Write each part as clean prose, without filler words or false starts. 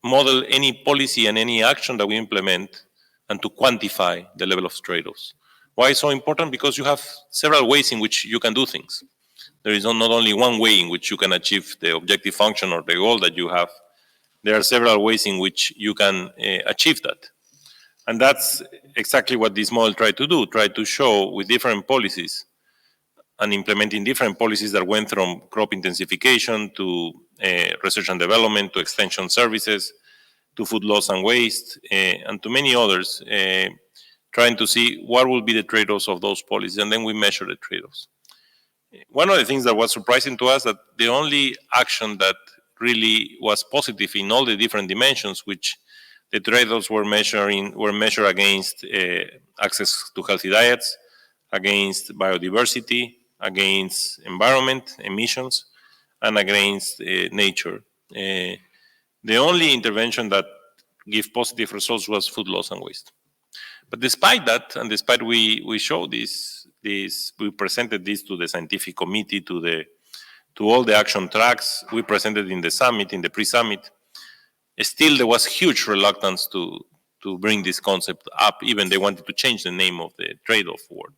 model any policy and any action that we implement and to quantify the level of trade-offs. Why is so important? Because you have several ways in which you can do things. There is not only one way in which you can achieve the objective function or the goal that you have. There are several ways in which you can achieve that. And that's exactly what this model tried to do, try to show with different policies and implementing different policies that went from crop intensification to research and development to extension services to food loss and waste and to many others, trying to see what will be the trade-offs of those policies, and then we measure the trade-offs. One of the things that was surprising to us that the only action that really was positive in all the different dimensions, which the trade-offs were measured against access to healthy diets, against biodiversity, against environment, emissions, and against nature. The only intervention that gave positive results was food loss and waste. But despite that, and despite we showed this, we presented this to the scientific committee, to all the action tracks, we presented in the summit, in the pre-summit, still there was huge reluctance to bring this concept up. Even they wanted to change the name of the trade-off word.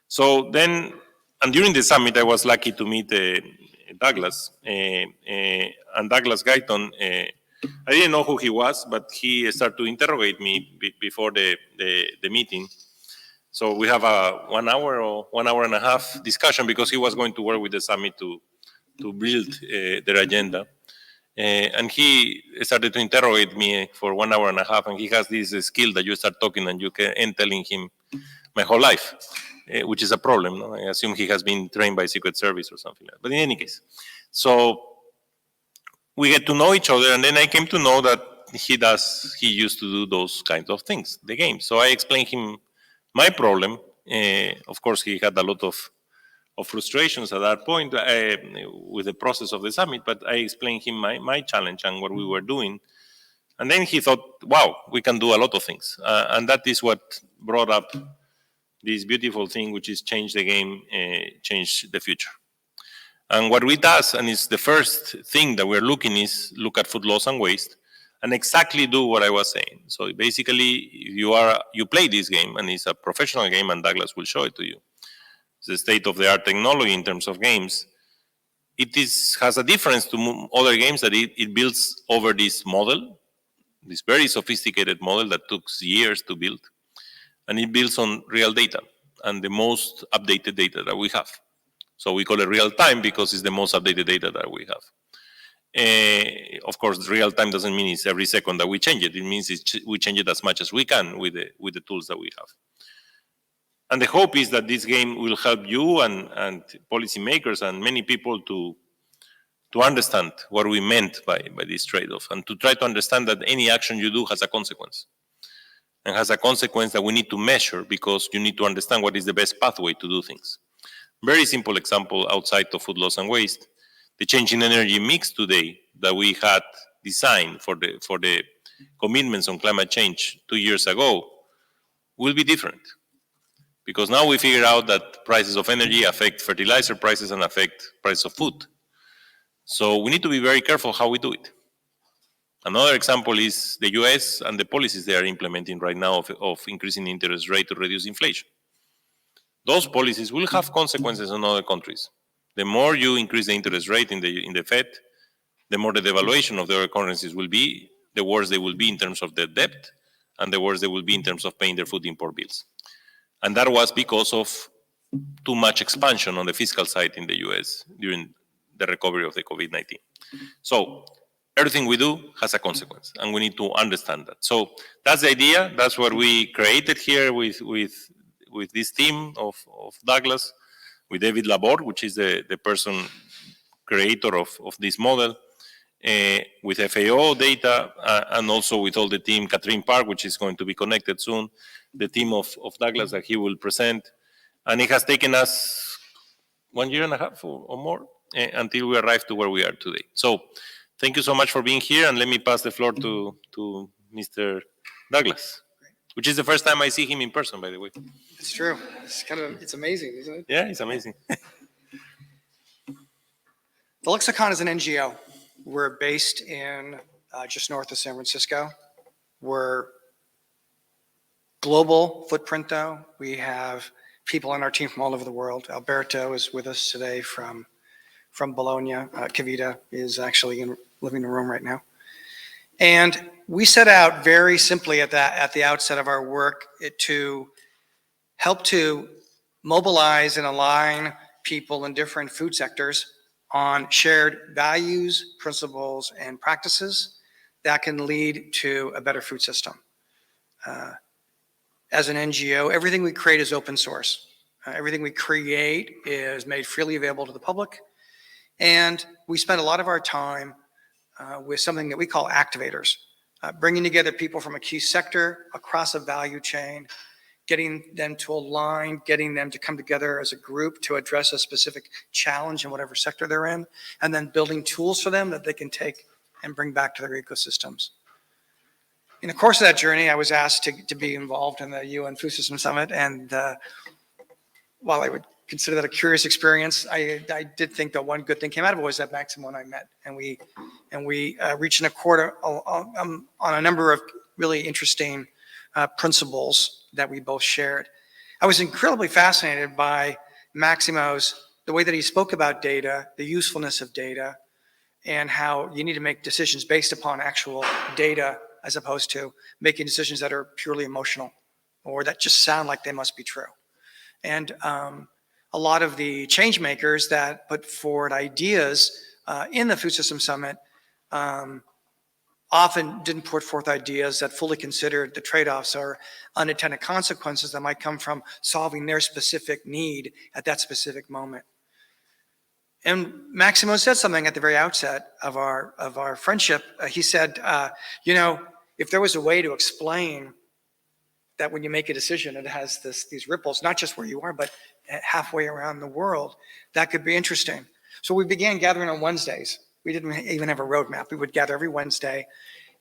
So then, and during the summit, I was lucky to meet Douglas, and Douglas Guyton. I didn't know who he was, but he started to interrogate me before the meeting. So we have a 1 hour or 1 hour and a half discussion because he was going to work with the summit to build their agenda. And he started to interrogate me for 1 hour and a half, and he has this skill that you start talking and you can end telling him my whole life, which is a problem. No? I assume he has been trained by Secret Service or something like that. But in any case, so we get to know each other, and then I came to know that he used to do those kinds of things, the game. So I explained him my problem. Of course, he had a lot of frustrations at that point with the process of the summit, but I explained him my challenge and what we were doing. And then he thought, wow, we can do a lot of things. And that is what brought up this beautiful thing, which is change the game, change the future. And what we does, and it's the first thing that we're looking is look at food loss and waste and exactly do what I was saying. So basically, you play this game, and it's a professional game, and Douglas will show it to you. It's the state-of-the-art technology in terms of games. It has a difference to other games that it builds over this model, this very sophisticated model that took years to build, and it builds on real data and the most updated data that we have. So we call it real time because it's the most updated data that we have. Of course, real time doesn't mean it's every second that we change it. It means we change it as much as we can with the tools that we have. And the hope is that this game will help you and policymakers and many people to understand what we meant by this trade-off, and to try to understand that any action you do has a consequence. And has a consequence that we need to measure because you need to understand what is the best pathway to do things. Very simple example outside of food loss and waste. The change in energy mix today that we had designed for the commitments on climate change 2 years ago will be different. Because now we figure out that prices of energy affect fertilizer prices and affect price of food. So we need to be very careful how we do it. Another example is the US and the policies they are implementing right now of increasing the interest rate to reduce inflation. Those policies will have consequences on other countries. The more you increase the interest rate in the Fed, the more the devaluation of the other currencies will be, the worse they will be in terms of their debt, and the worse they will be in terms of paying their food import bills. And that was because of too much expansion on the fiscal side in the US during the recovery of the COVID-19. So everything we do has a consequence, and we need to understand that. So that's the idea. That's what we created here with this team of Douglas, with David Laborde, which is the person creator of this model, with FAO data, and also with all the team, Catherine Park, which is going to be connected soon, the team of Douglas that he will present. And it has taken us 1 year and a half or more until we arrived to where we are today. So thank you so much for being here, and let me pass the floor to Mr. Douglas, which is the first time I see him in person, by the way. It's true. It's amazing, isn't it? Yeah, it's amazing. The Lexicon is an NGO. We're based in just north of San Francisco. We're global footprint, though. We have people on our team from all over the world. Alberto is with us today from Bologna. Kavita is actually living in the room right now. And we set out very simply at the outset of our work to help to mobilize and align people in different food sectors on shared values, principles, and practices that can lead to a better food system. As an NGO, everything we create is open source. Everything we create is made freely available to the public. And we spend a lot of our time with something that we call activators, bringing together people from a key sector across a value chain, getting them to align, getting them to come together as a group to address a specific challenge in whatever sector they're in, and then building tools for them that they can take and bring back to their ecosystems. In the course of that journey, I was asked to be involved in the UN Food System Summit, and while I would consider that a curious experience, I did think that one good thing came out of it was that Maximo and I met, and we reached an accord on a number of really interesting principles that we both shared. I was incredibly fascinated by the way that he spoke about data, the usefulness of data, and how you need to make decisions based upon actual data as opposed to making decisions that are purely emotional or that just sound like they must be true. And a lot of the change makers that put forward ideas in the Food System Summit often didn't put forth ideas that fully considered the trade-offs or unintended consequences that might come from solving their specific need at that specific moment. And Maximo said something at the very outset of our friendship. He said, if there was a way to explain that when you make a decision, it has these ripples, not just where you are, but halfway around the world, that could be interesting. So we began gathering on Wednesdays. We didn't even have a roadmap. We would gather every Wednesday.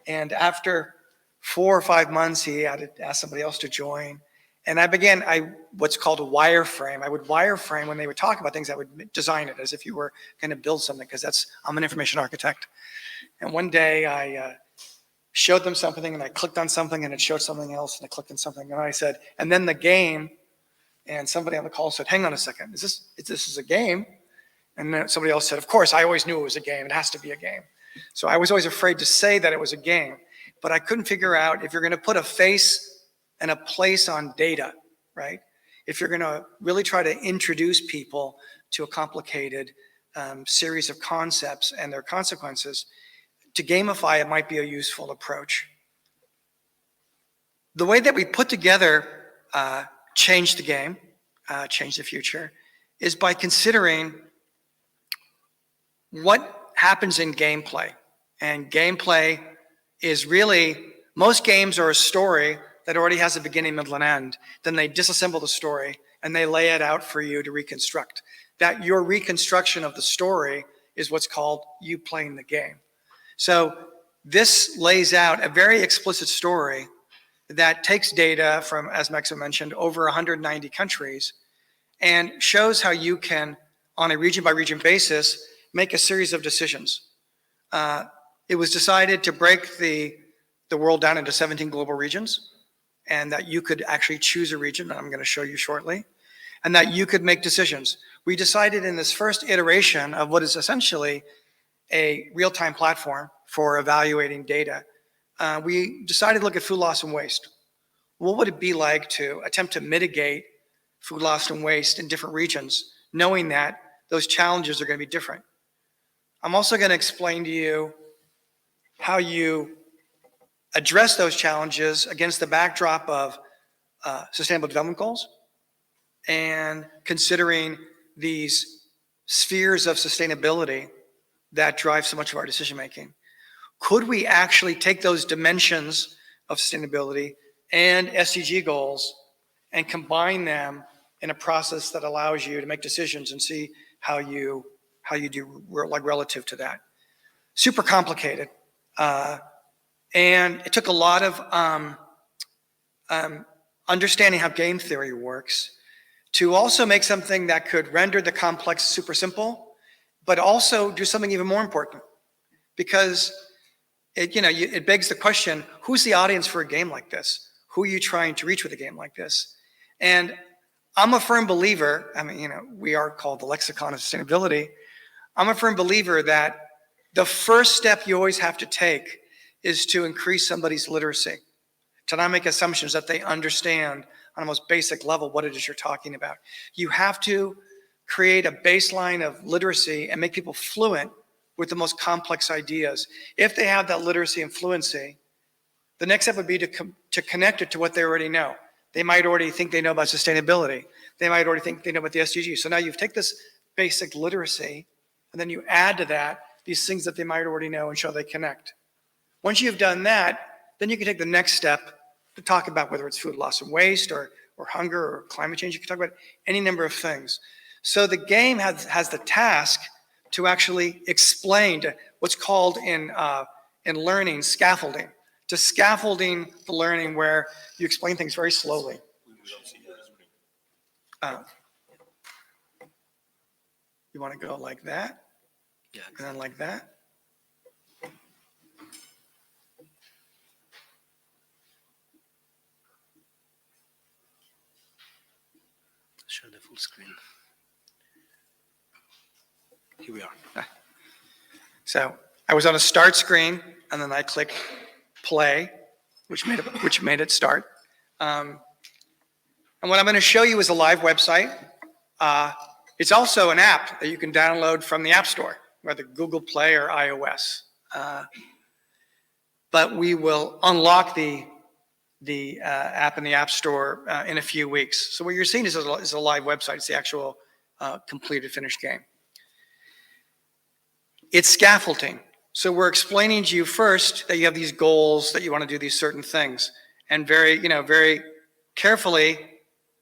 And after 4 or 5 months, he asked somebody else to join. And I began what's called a wireframe. I would wireframe when they would talk about things. I would design it as if you were going to build something, because I'm an information architect. And one day I showed them something, and I clicked on something, and it showed something else, and I clicked on something, and I said, and then the game. And somebody on the call said, "Hang on a second, this is a game?" And then somebody else said, "Of course, I always knew it was a game. It has to be a game." So I was always afraid to say that it was a game, but I couldn't figure out if you're going to put a face and a place on data, right? If you're going to really try to introduce people to a complicated series of concepts and their consequences, to gamify it might be a useful approach. The way that we put together Change the Game, Change the Future, is by considering what happens in gameplay. And gameplay is really, most games are a story that already has a beginning, middle, and end. Then they disassemble the story and they lay it out for you to reconstruct. That your reconstruction of the story is what's called you playing the game. So this lays out a very explicit story that takes data from, as Maximo mentioned, over 190 countries and shows how you can, on a region by region basis, make a series of decisions. It was decided to break the world down into 17 global regions, and that you could actually choose a region that I'm going to show you shortly, and that you could make decisions. We decided in this first iteration of what is essentially a real-time platform for evaluating data, we decided to look at food loss and waste. What would it be like to attempt to mitigate food loss and waste in different regions, knowing that those challenges are going to be different? I'm also going to explain to you how you address those challenges against the backdrop of Sustainable Development Goals and considering these spheres of sustainability that drive so much of our decision making. Could we actually take those dimensions of sustainability and SDG goals and combine them in a process that allows you to make decisions and see how you do relative to that? Super complicated. And it took a lot of understanding how game theory works to also make something that could render the complex super simple, but also do something even more important. Because it begs the question, who's the audience for a game like this? Who are you trying to reach with a game like this? And I'm a firm believer, we are called the Lexicon of Sustainability. I'm a firm believer that the first step you always have to take is to increase somebody's literacy, to not make assumptions that they understand on a most basic level what it is you're talking about. You have to create a baseline of literacy and make people fluent with the most complex ideas. If they have that literacy and fluency, the next step would be to connect it to what they already know. They might already think they know about sustainability. They might already think they know about the SDGs. So now you've taken this basic literacy, and then you add to that these things that they might already know and show they connect. Once you've done that, then you can take the next step to talk about whether it's food loss and waste or hunger or climate change. You can talk about any number of things. So the game has the task to actually explain to what's called in learning scaffolding, to scaffolding the learning where you explain things very slowly. You want to go like that? Yeah. And then like that? Show the full screen. Here we are. So I was on a start screen, and then I clicked play, which made it start. And what I'm going to show you is a live website. It's also an app that you can download from the App Store, whether Google Play or iOS. But we will unlock the app in the App Store in a few weeks. So what you're seeing is a live website. It's the actual completed, finished game. It's scaffolding. So we're explaining to you first that you have these goals, that you want to do these certain things. And very carefully,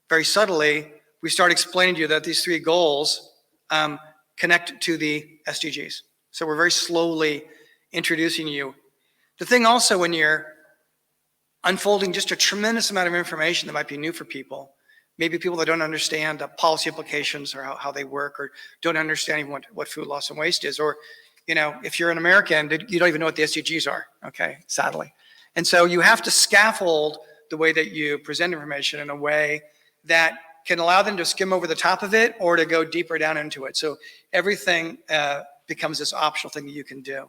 very subtly, we start explaining to you that these three goals connect to the SDGs. So we're very slowly introducing you. The thing also, when you're unfolding just a tremendous amount of information that might be new for people, maybe people that don't understand the policy implications or how they work, or don't understand even what food loss and waste is, or if you're an American, you don't even know what the SDGs are, okay, sadly. And so you have to scaffold the way that you present information in a way that can allow them to skim over the top of it or to go deeper down into it. So everything becomes this optional thing that you can do.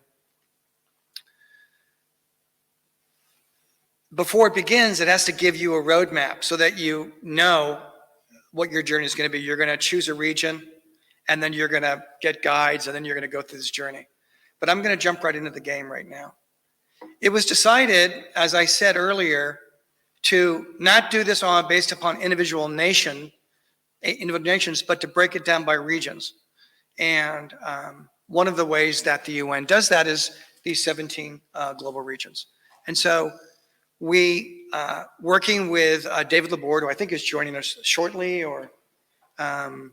Before it begins, it has to give you a roadmap so that you know what your journey is going to be. You're going to choose a region, and then you're going to get guides, and then you're going to go through this journey. But I'm going to jump right into the game right now. It was decided, as I said earlier, to not do this based upon individual nations, but to break it down by regions. And one of the ways that the UN does that is these 17 global regions. And so we, working with David Laborde, who I think is joining us shortly, and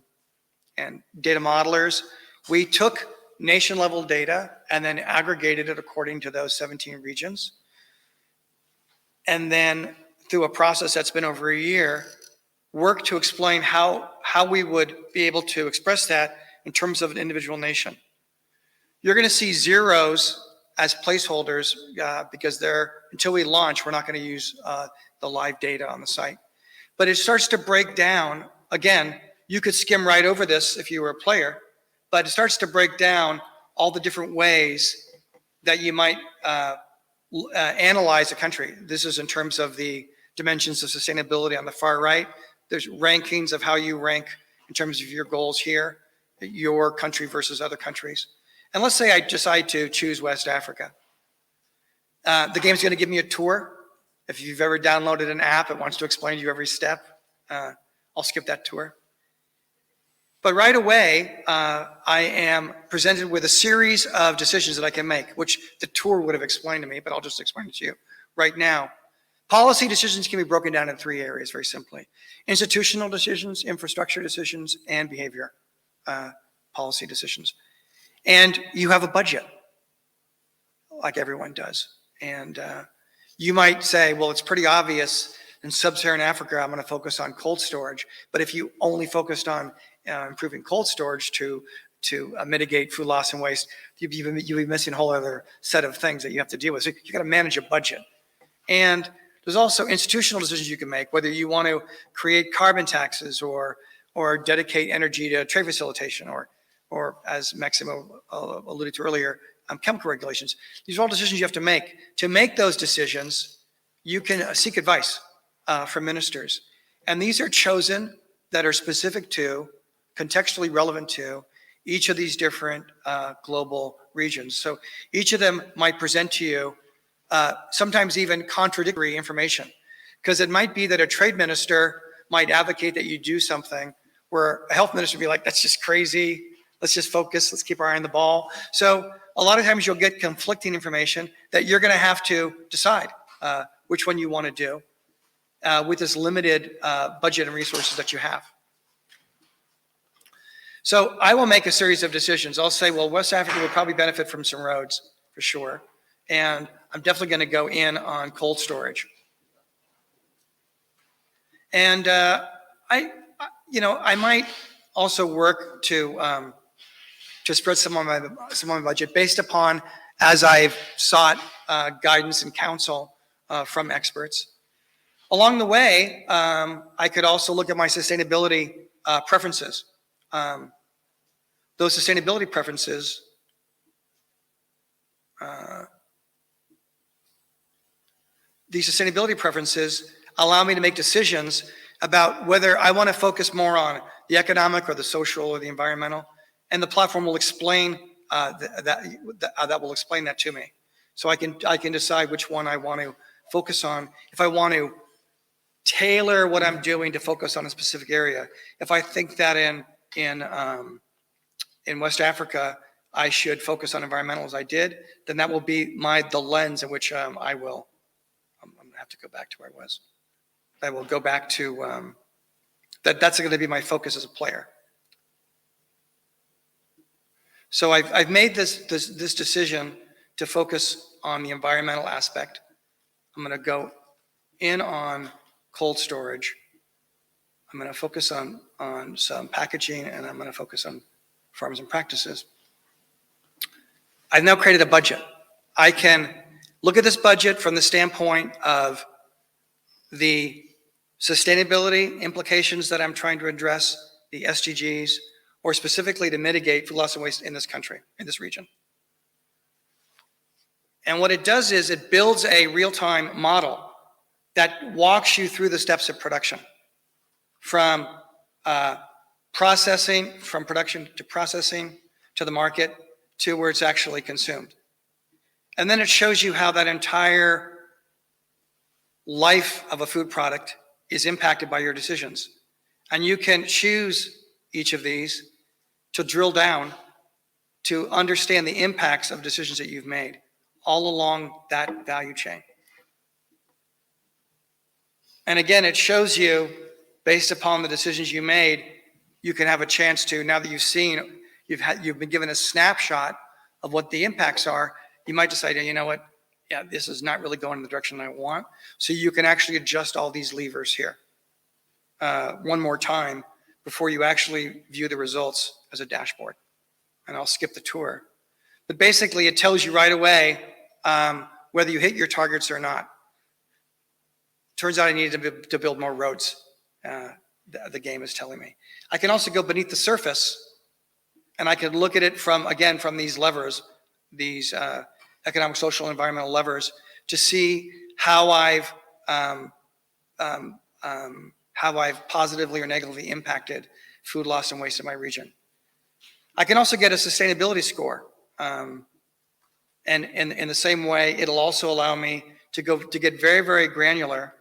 data modelers, we took nation-level data and then aggregated it according to those 17 regions. And then through a process that's been over a year, worked to explain how we would be able to express that in terms of an individual nation. You're going to see zeros as placeholders because until we launch, we're not going to use the live data on the site. But it starts to break down. Again, you could skim right over this if you were a player, but it starts to break down all the different ways that you might analyze a country. This is in terms of the dimensions of sustainability on the far right. There's rankings of how you rank in terms of your goals here, your country versus other countries. And let's say I decide to choose West Africa. The game's going to give me a tour. If you've ever downloaded an app, it wants to explain to you every step. I'll skip that tour. But right away, I am presented with a series of decisions that I can make, which the tour would have explained to me, but I'll just explain it to you right now. Policy decisions can be broken down in three areas, very simply. Institutional decisions, infrastructure decisions, and behavior policy decisions. And you have a budget, like everyone does. And you might say, well, it's pretty obvious in sub-Saharan Africa, I'm going to focus on cold storage. But if you only focused on improving cold storage to mitigate food loss and waste, you'd be missing a whole other set of things that you have to deal with. So you got to manage a budget. And there's also institutional decisions you can make, whether you want to create carbon taxes or dedicate energy to trade facilitation or as Maximo alluded to earlier, chemical regulations. These are all decisions you have to make. To make those decisions, you can seek advice from ministers. And these are chosen that are specific to, contextually relevant to, each of these different global regions. So each of them might present to you sometimes even contradictory information. Because it might be that a trade minister might advocate that you do something where a health minister would be like, that's just crazy. Let's just focus. Let's keep our eye on the ball. So a lot of times you'll get conflicting information that you're going to have to decide which one you want to do with this limited budget and resources that you have. So I will make a series of decisions. I'll say, well, West Africa would probably benefit from some roads for sure. And I'm definitely going to go in on cold storage. And I might also work to spread some of my budget based upon, as I've sought guidance and counsel from experts. Along the way, I could also look at my sustainability preferences. Those sustainability preferences these sustainability preferences allow me to make decisions about whether I want to focus more on the economic or the social or the environmental, and the platform will explain that will explain that to me. So I can decide which one I want to focus on. If I want to tailor what I'm doing to focus on a specific area, if I think that in West Africa I should focus on environmental as I did, then that will be the lens in which I will. I'm going to have to go back to where I was. I will go back to that's going to be my focus as a player. So I've made this decision to focus on the environmental aspect. I'm going to go in on cold storage. I'm going to focus on some packaging, and I'm going to focus on farms and practices. I've now created a budget. I can look at this budget from the standpoint of the sustainability implications that I'm trying to address, the SDGs, or specifically to mitigate food loss and waste in this country, in this region. And what it does is it builds a real-time model that walks you through the steps of production, from production to processing, to the market, to where it's actually consumed. And then it shows you how that entire life of a food product is impacted by your decisions. And you can choose each of these to drill down to understand the impacts of decisions that you've made all along that value chain. And again, it shows you, based upon the decisions you made, you can have a chance to, now that you've been given a snapshot of what the impacts are, you might decide, you know what, yeah, this is not really going in the direction I want. So you can actually adjust all these levers here one more time before you actually view the results as a dashboard. And I'll skip the tour. But basically, it tells you right away whether you hit your targets or not. Turns out I needed to build more roads, the game is telling me. I can also go beneath the surface, and I can look at it from these levers, these economic, social, environmental levers, to see how I've positively or negatively impacted food loss and waste in my region. I can also get a sustainability score. And in the same way, it'll also allow me to get very, very granular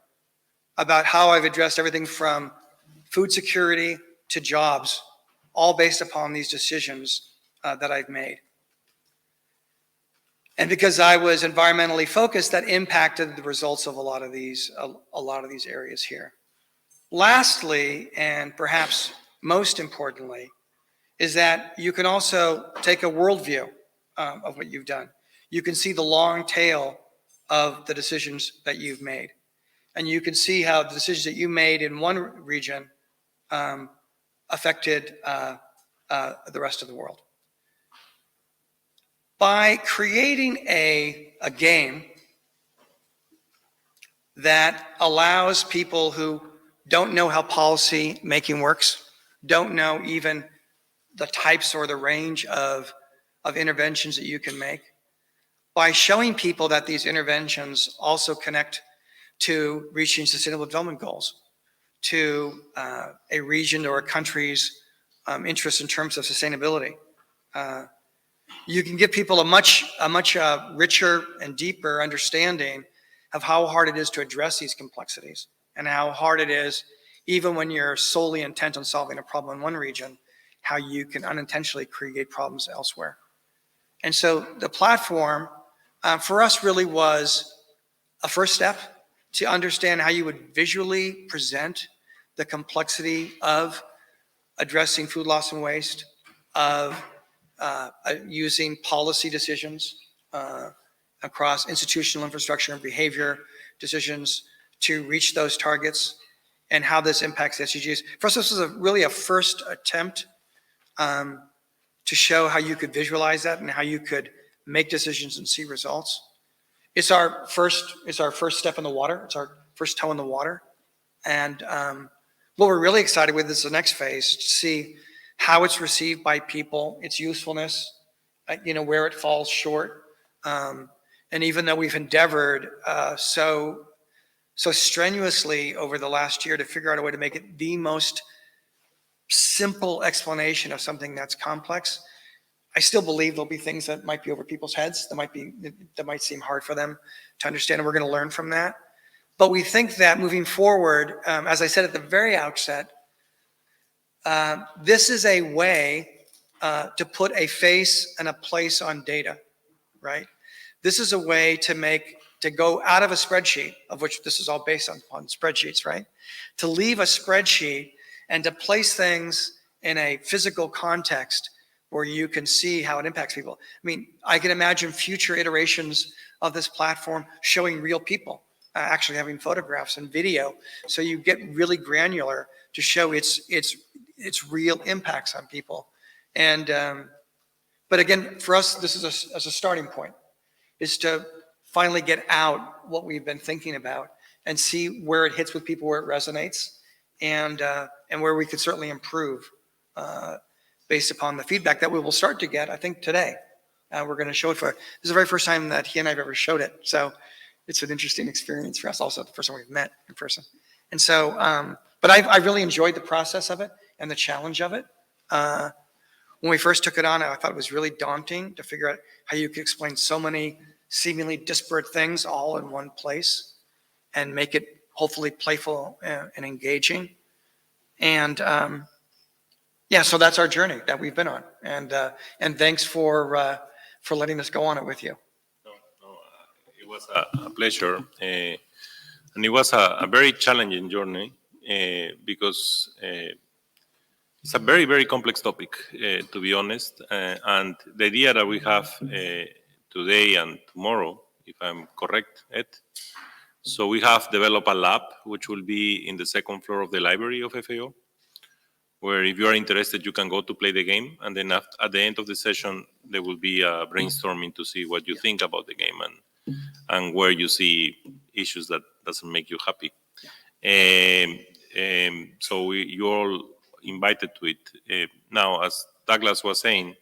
about how I've addressed everything from food security to jobs, all based upon these decisions that I've made. And because I was environmentally focused, that impacted the results of a lot of these areas here. Lastly, and perhaps most importantly, is that you can also take a worldview of what you've done. You can see the long tail of the decisions that you've made. And you can see how the decisions that you made in one region affected the rest of the world. By creating a game that allows people who don't know how policy making works, don't know even the types or the range of interventions that you can make, by showing people that these interventions also connect to reaching sustainable development goals, to a region or a country's interest in terms of sustainability. You can give people a much richer and deeper understanding of how hard it is to address these complexities and how hard it is, even when you're solely intent on solving a problem in one region, how you can unintentionally create problems elsewhere. And so the platform for us really was a first step to understand how you would visually present the complexity of addressing food loss and waste, of using policy decisions across institutional infrastructure and behavior decisions to reach those targets, and how this impacts SDGs. For us, this was really a first attempt to show how you could visualize that and how you could make decisions and see results. It's our first step in the water. It's our first toe in the water. And what we're really excited with is the next phase, to see how it's received by people, its usefulness, where it falls short. And even though we've endeavored so strenuously over the last year to figure out a way to make it the most simple explanation of something that's complex, I still believe there'll be things that might be over people's heads, that might seem hard for them to understand, and we're going to learn from that. But we think that moving forward, as I said at the very outset, this is a way to put a face and a place on data, right? This is a way to go out of a spreadsheet, of which this is all based on spreadsheets, right? To leave a spreadsheet and to place things in a physical context where you can see how it impacts people. I mean, I can imagine future iterations of this platform showing real people, actually having photographs and video, so you get really granular to show its real impacts on people. And but again, for us, this is as a starting point, is to finally get out what we've been thinking about and see where it hits with people, where it resonates, and where we could certainly improve based upon the feedback that we will start to get, I think, today. We're going to show it this is the very first time that he and I have ever showed it. So it's an interesting experience for us. Also, the first time we've met in person. And so, but I really enjoyed the process of it and the challenge of it. When we first took it on, I thought it was really daunting to figure out how you could explain so many seemingly disparate things all in one place and make it hopefully playful and engaging. And yeah, so that's our journey that we've been on. And thanks for letting us go on it with you. It was a pleasure. And it was a very challenging journey because it's a very, very complex topic, to be honest. And the idea that we have today and tomorrow, if I'm correct, Ed, so we have developed a lab which will be in the second floor of the library of FAO, where if you are interested, you can go to play the game. And then at the end of the session, there will be a brainstorming to see what you think about the game and where you see issues that doesn't make you happy. So you're all invited to it. Now, as Douglas was saying,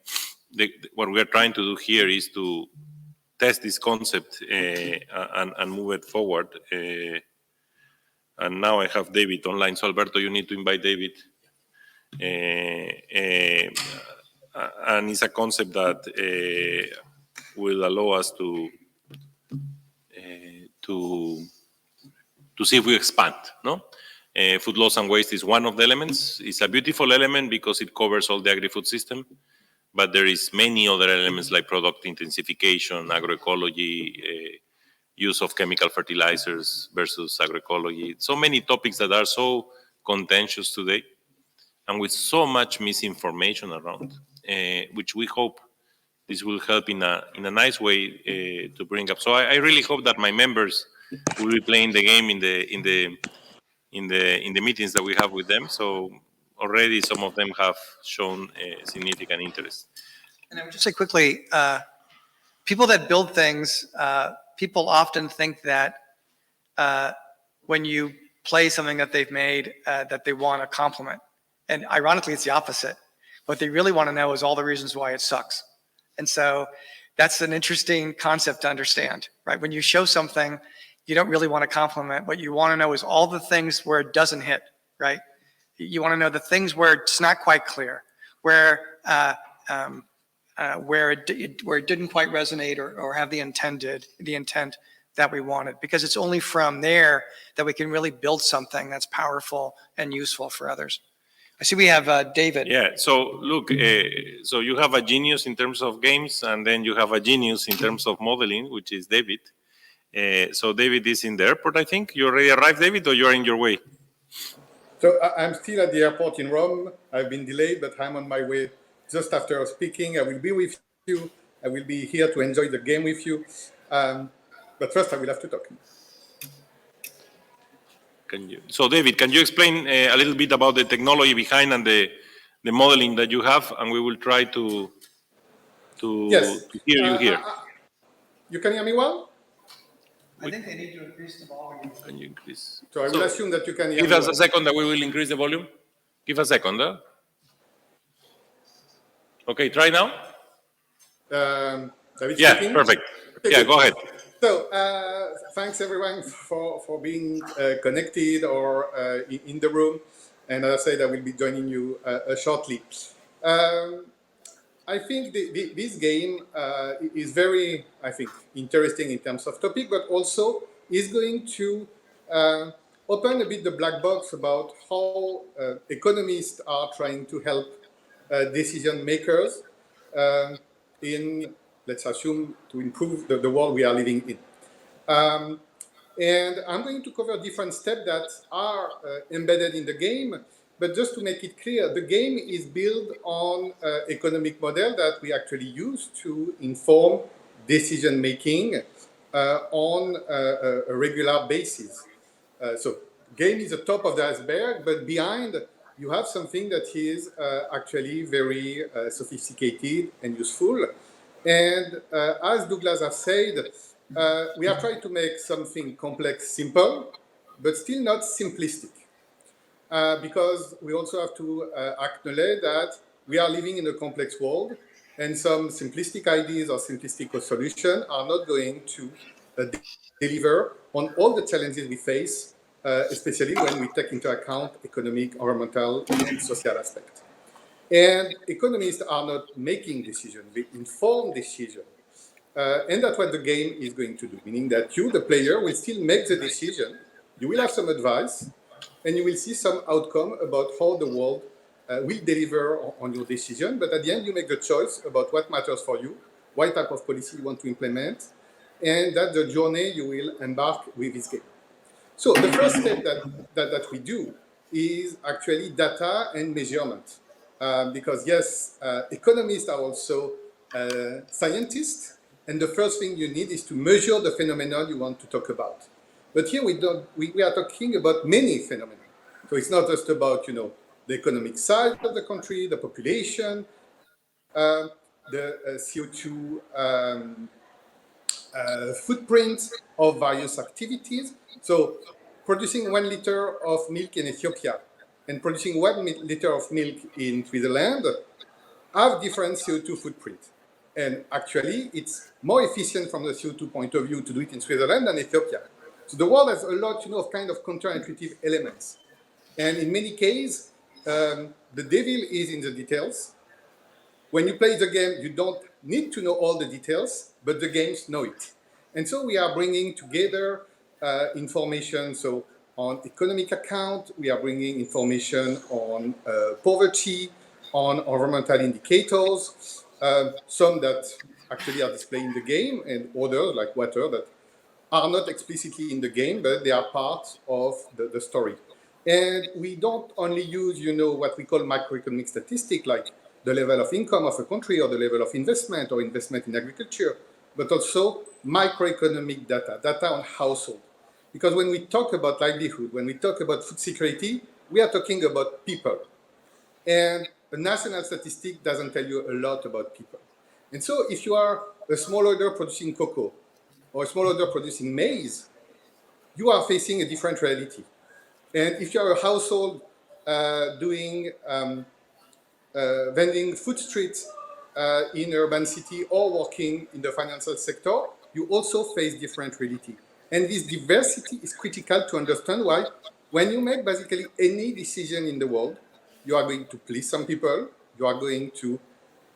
what we're trying to do here is to test this concept and move it forward. And now I have David online. So Alberto, you need to invite David. And it's a concept that will allow us to see if we expand, no? Food loss and waste is one of the elements. It's a beautiful element because it covers all the agri-food system, but there is many other elements like product intensification, agroecology, use of chemical fertilizers versus agroecology. So many topics that are so contentious today, and with so much misinformation around, which we hope this will help in a nice way to bring up. So I really hope that my members will be playing the game in the meetings that we have with them. So already some of them have shown significant interest. And I would just say quickly, people that build things, people often think that when you play something that they've made, that they want a compliment. And ironically, it's the opposite. What they really want to know is all the reasons why it sucks. And so that's an interesting concept to understand, right? When you show something, you don't really want to compliment. What you want to know is all the things where it doesn't hit, right? You want to know the things where it's not quite clear, where it didn't quite resonate or have the intent that we wanted, because it's only from there that we can really build something that's powerful and useful for others. I see we have David. Yeah. So look, so you have a genius in terms of games, and then you have a genius in terms of modeling, which is David. So David is in the airport, I think. You already arrived, David, or you're in your way? So I'm still at the airport in Rome. I've been delayed, but I'm on my way just after speaking. I will be with you. I will be here to enjoy the game with you. But first, I will have to talk. So David, can you explain a little bit about the technology behind and the modeling that you have, and we will try to Yes. hear you here. You can hear me well? I think they need to increase the volume. Can you increase? So I will assume that you can hear me. Give us a second that we will increase the volume. Give a second. Okay, try now. David Yeah, speaking. perfect. Okay, Yeah, good. go ahead. So thanks everyone for being connected or in the room. And as I said, I will be joining you shortly. I think this game is very, I think, interesting in terms of topic, but also is going to open a bit the black box about how economists are trying to help decision makers in, let's assume, to improve the world we are living in. And I'm going to cover different steps that are embedded in the game. But just to make it clear, the game is built on economic model that we actually use to inform decision making on a regular basis. So game is the top of the iceberg, but behind you have something that is actually very sophisticated and useful. And as Douglas has said, we are trying to make something complex simple, but still not simplistic. Because we also have to acknowledge that we are living in a complex world, and some simplistic ideas or simplistic solutions are not going to deliver on all the challenges we face, especially when we take into account economic, environmental, and social aspects. And economists are not making decisions, they inform decisions. And that's what the game is going to do, meaning that you, the player, will still make the decision, you will have some advice, and you will see some outcome about how the world will deliver on your decision. But at the end, you make the choice about what matters for you, what type of policy you want to implement, and that's the journey you will embark with this game. So the first step that we do is actually data and measurement. Because yes, economists are also scientists, and the first thing you need is to measure the phenomenon you want to talk about. But here we are talking about many phenomena. So it's not just about the economic size of the country, the population, the CO2 footprint of various activities. So producing 1 liter of milk in Ethiopia and producing 1 liter of milk in Switzerland have different CO2 footprint. And actually, it's more efficient from the CO2 point of view to do it in Switzerland than Ethiopia. So the world has a lot, of kind of counterintuitive elements. And in many cases, the devil is in the details. When you play the game, you don't need to know all the details, but the games know it. And so we are bringing together information. So on economic account, we are bringing information on poverty, on environmental indicators, some that actually are displayed in the game, and others like water that are not explicitly in the game, but they are part of the story. And we don't only use, what we call macroeconomic statistics, like the level of income of a country or the level of investment or investment in agriculture, but also microeconomic data on household. Because when we talk about livelihood, when we talk about food security, we are talking about people. And a national statistic doesn't tell you a lot about people. And so if you are a smallholder producing cocoa or a smallholder producing maize, you are facing a different reality. And if you're a household doing vending food streets in urban city or working in the financial sector, you also face different reality. And this diversity is critical to understand why when you make basically any decision in the world, you are going to please some people, you are going to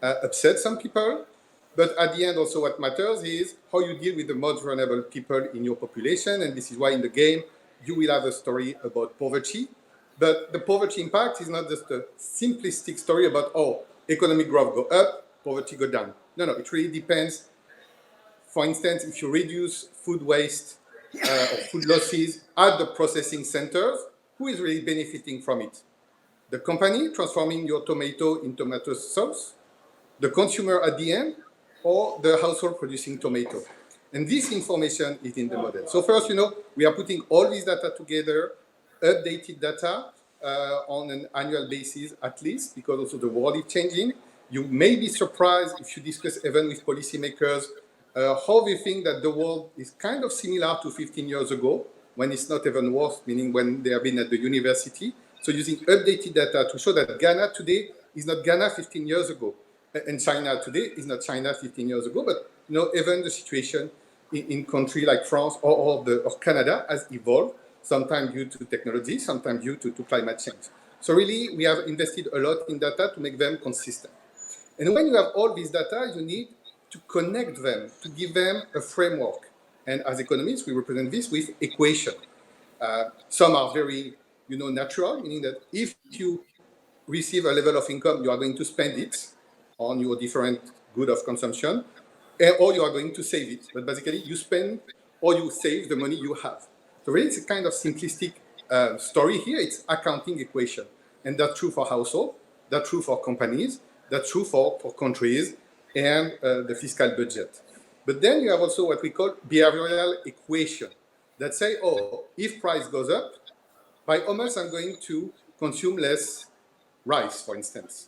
upset some people, but at the end also what matters is how you deal with the most vulnerable people in your population. And this is why in the game you will have a story about poverty. But the poverty impact is not just a simplistic story about, oh, economic growth go up, poverty go down. No, it really depends. For instance, if you reduce food waste or food losses at the processing centers, who is really benefiting from it? The company transforming your tomato in tomato sauce, the consumer at the end, or the household producing tomato. And this information is in the model. So first, we are putting all this data together, updated data on an annual basis at least, because also the world is changing. You may be surprised if you discuss even with policymakers how they think that the world is kind of similar to 15 years ago, when it's not even worse, meaning when they have been at the university. So using updated data to show that Ghana today is not Ghana 15 years ago, and China today is not China 15 years ago, but even the situation in country like France or Canada has evolved, sometimes due to technology, sometimes due to climate change. So really, we have invested a lot in data to make them consistent. And when you have all this data, you need to connect them, to give them a framework. And as economists, we represent this with equation. Some are very, natural, meaning that if you receive a level of income, you are going to spend it on your different good of consumption, or you are going to save it. But basically, you spend or you save the money you have. So really, it's a kind of simplistic story here. It's accounting equation. And that's true for household, that's true for companies, that's true for countries and the fiscal budget. But then you have also what we call behavioral equation that say, oh, if price goes up, by how much I'm going to consume less rice, for instance.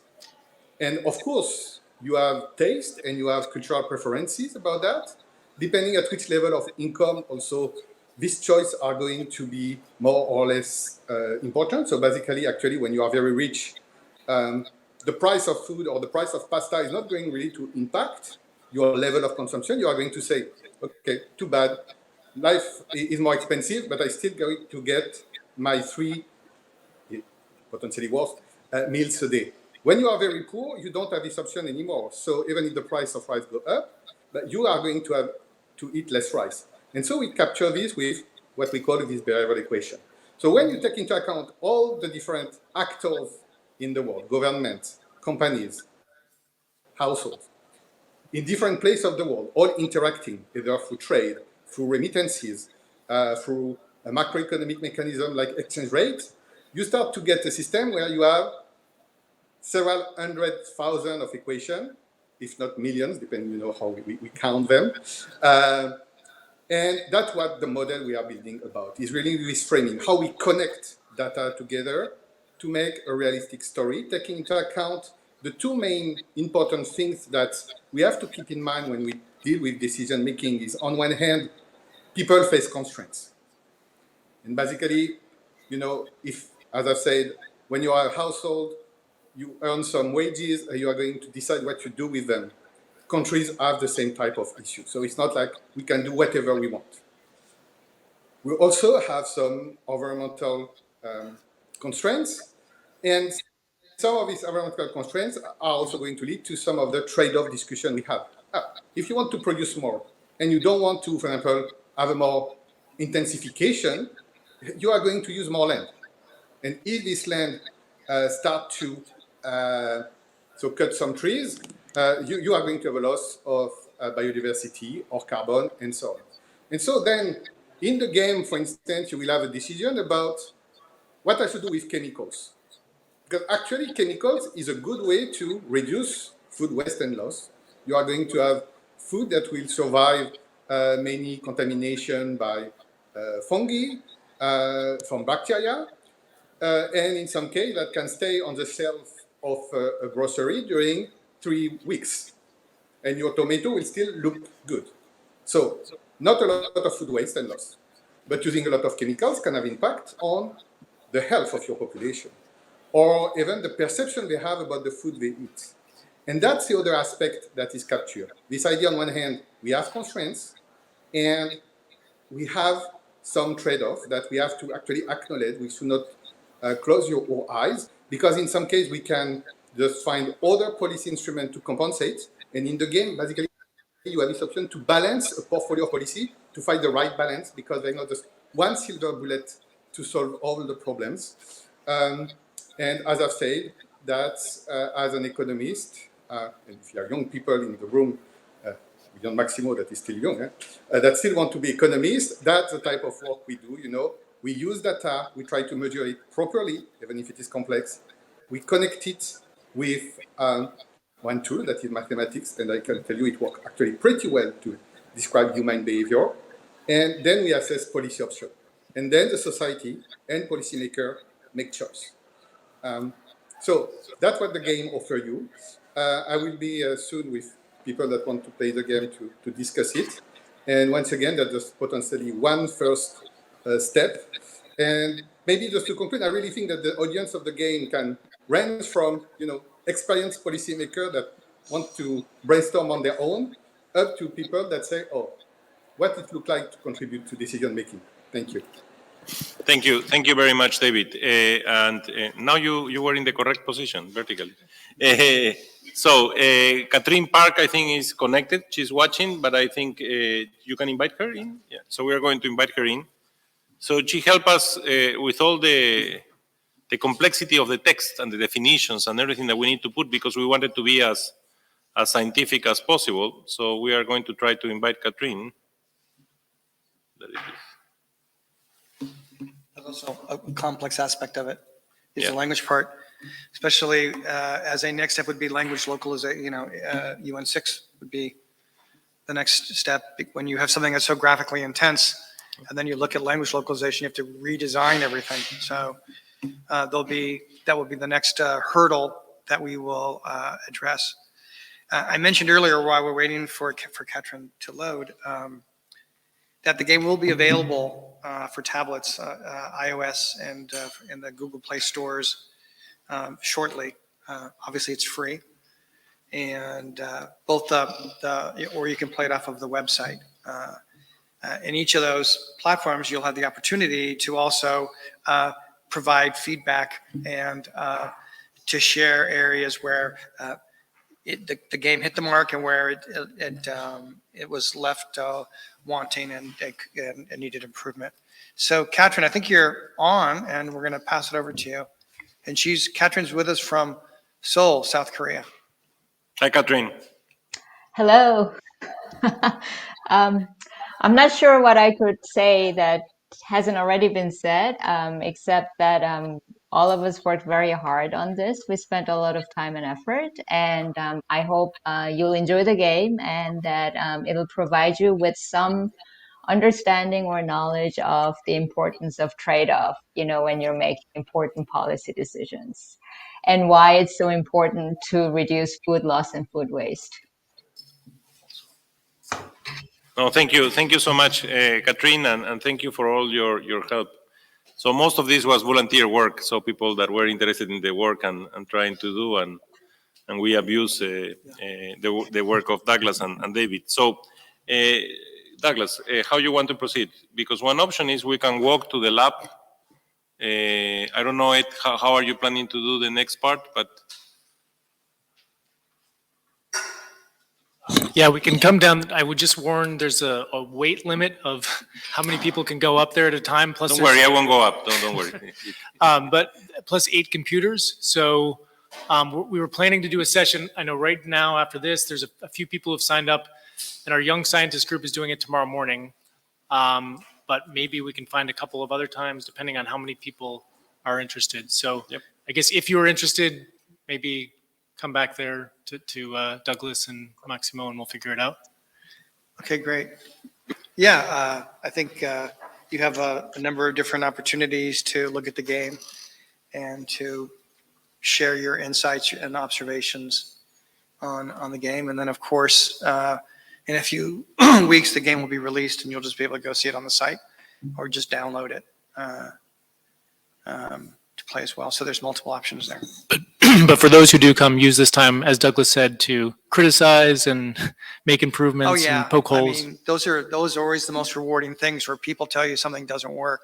And of course, you have taste and you have cultural preferences about that. Depending at which level of income, also, these choices are going to be more or less important. So basically, actually, when you are very rich, the price of food or the price of pasta is not going really to impact your level of consumption. You are going to say, okay, too bad, life is more expensive, but I still going to get my 3, potentially worse, meals a day. When you are very poor, you don't have this option anymore. So even if the price of rice go up, but you are going to have to eat less rice. And so we capture this with what we call this behavioral equation. So when you take into account all the different actors in the world, governments, companies, households, in different places of the world, all interacting, either through trade, through remittances, through a macroeconomic mechanism like exchange rates, you start to get a system where you have several 100,000 of equations, if not millions, depending how we count them. And that's what the model we are building about is really this framing, how we connect data together to make a realistic story, taking into account the two main important things that we have to keep in mind when we deal with decision making is, on one hand, people face constraints. And basically, if, as I've said, when you are a household, you earn some wages, you are going to decide what you do with them. Countries have the same type of issue. So it's not like we can do whatever we want. We also have some environmental constraints, and some of these environmental constraints are also going to lead to some of the trade-off discussion we have. If you want to produce more, and you don't want to, for example, have a more intensification, you are going to use more land. And if this land start to cut some trees, you are going to have a loss of biodiversity or carbon and so on. And so then in the game, for instance, you will have a decision about what I should do with chemicals. Because actually chemicals is a good way to reduce food waste and loss. You are going to have food that will survive many contamination by fungi, from bacteria, and in some case that can stay on the shelf of a grocery during 3 weeks. and your tomato will still look good. So not a lot of food waste and loss, but using a lot of chemicals can have impact on the health of your population, or even the perception they have about the food they eat. And that's the other aspect that is captured. This idea, on one hand, we have constraints, and we have some trade-off that we have to actually acknowledge. We should not close our eyes, because in some case we can just find other policy instruments to compensate. And in the game, basically, you have this option to balance a portfolio of policy to find the right balance, because there's not just one silver bullet to solve all the problems. And as I've said, that as an economist, and if you are young people in the room, beyond Maximo that is still young, that still want to be economists, that's the type of work we do. We use data, we try to measure it properly, even if it is complex. We connect it with one tool that is mathematics, and I can tell you it works actually pretty well to describe human behavior. And then we assess policy options. And then the society and policymaker make choice. So that's what the game offers you. I will be soon with people that want to play the game to discuss it. And once again, that's just potentially one first step. And maybe just to conclude, I really think that the audience of the game can range from, experienced policymakers that want to brainstorm on their own, up to people that say, oh, what it look like to contribute to decision making. Thank you. Thank you very much, David. Now you were in the correct position vertically. Catherine Park, I think, is connected. She's watching, but I think you can invite her in. Yeah. So we are going to invite her in. So she helped us with all the complexity of the text and the definitions and everything that we need to put, because we wanted to be as scientific as possible. So we are going to try to invite Catherine. There's also a complex aspect of it is Yeah. the language part, especially as a next step would be language localization. UN6 would be the next step when you have something that's so graphically intense, and then you look at language localization, you have to redesign everything. So that will be the next hurdle that we will address. I mentioned earlier, while we're waiting for Catherine to load, that the game will be available for tablets, iOS, and in the Google Play stores shortly. Obviously, it's free, and both or you can play it off of the website. In each of those platforms, you'll have the opportunity to also provide feedback and to share areas where the game hit the mark and where it was left wanting and needed improvement. So, Catherine, I think you're on, and we're going to pass it over to you. And Catherine's with us from Seoul, South Korea. Hi, Catherine. Hello. I'm not sure what I could say that hasn't already been said, except that all of us worked very hard on this. We spent a lot of time and effort, and I hope you'll enjoy the game and that it'll provide you with some understanding or knowledge of the importance of trade-off, when you're making important policy decisions, and why it's so important to reduce food loss and food waste. No, thank you so much, Catherine, and thank you for all your help. So most of this was volunteer work, so people that were interested in the work and trying to do, and we abuse the work of Douglas and David. So, Douglas, how you want to proceed? Because one option is we can walk to the lab. I don't know, Ed, how are you planning to do the next part? But yeah, we can come down. I would just warn there's a weight limit of how many people can go up there at a time. Plus, don't worry, I won't go up. Don't worry. But plus 8 computers. So we were planning to do a session. I know right now after this, there's a few people who've signed up, and our young scientist group is doing it tomorrow morning. But maybe we can find a couple of other times depending on how many people are interested. So yep. I guess if you're interested, maybe come back there to Douglas and Maximo, and we'll figure it out. Okay, great. Yeah, I think you have a number of different opportunities to look at the game and to share your insights and observations. on the game. And then, of course, in a few weeks, the game will be released, and you'll just be able to go see it on the site or just download it to play as well. So there's multiple options there. But for those who do come, use this time, as Douglas said, to criticize and make improvements Oh, yeah. and poke holes. I mean, those are always the most rewarding things, where people tell you something doesn't work,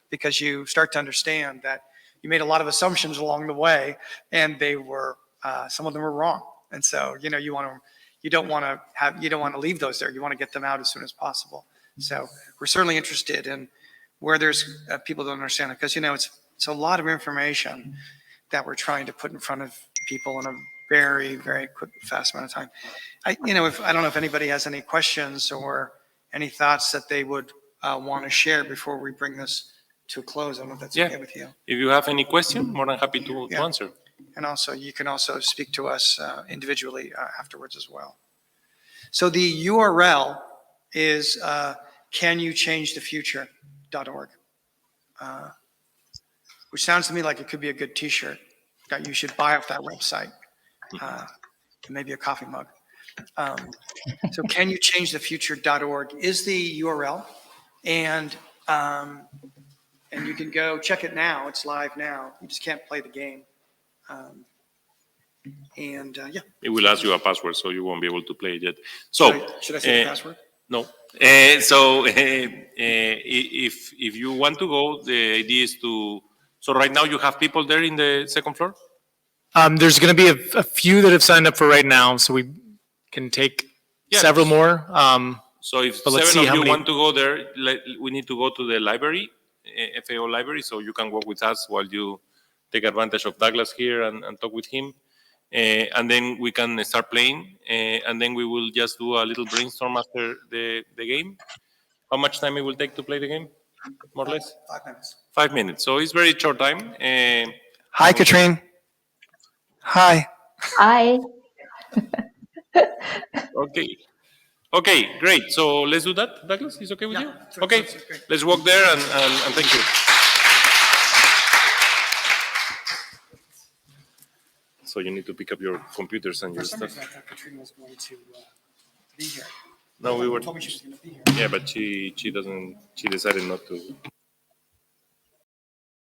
because you start to understand that you made a lot of assumptions along the way, and they were some of them were wrong. And so, you don't want to leave those there. You want to get them out as soon as possible. So we're certainly interested in where there's people don't understand it, because it's a lot of information that we're trying to put in front of people in a very, very quick, fast amount of time. I don't know if anybody has any questions or any thoughts that they would want to share before we bring this to a close. I don't know if that's okay with you. If you have any question, more than happy to answer. And also, you can also speak to us individually afterwards as well. So the URL is canyouchangethefuture.org, which sounds to me like it could be a good T-shirt that you should buy off that website, and maybe a coffee mug. So canyouchangethefuture.org is the URL, and you can go check it now. It's live now. You just can't play the game. It will ask you a password, so you won't be able to play it yet. So should I say the password? No. If you want to go, the idea is to. So right now you have people there in the second floor. There's going to be a few that have signed up for right now, so we can take several more. So if But let's seven see of how you many- want to go there, we need to go to the library, FAO library, so you can work with us while you take advantage of Douglas here and talk with him. And then we can start playing, and then we will just do a little brainstorm after the game. How much time it will take to play the game? More or less? 5 minutes. 5 minutes. So it's very short time. Hi, Katrine. Hi. Hi. Okay. Okay, great. So let's do that. Douglas, is okay with you? sure, Okay, sure, great. let's walk there and thank you. So you need to pick up your computers and your For some stuff. reason, I thought Katrina was going to be here. No, we were. Told me she was going to be here. Yeah, but she decided not to.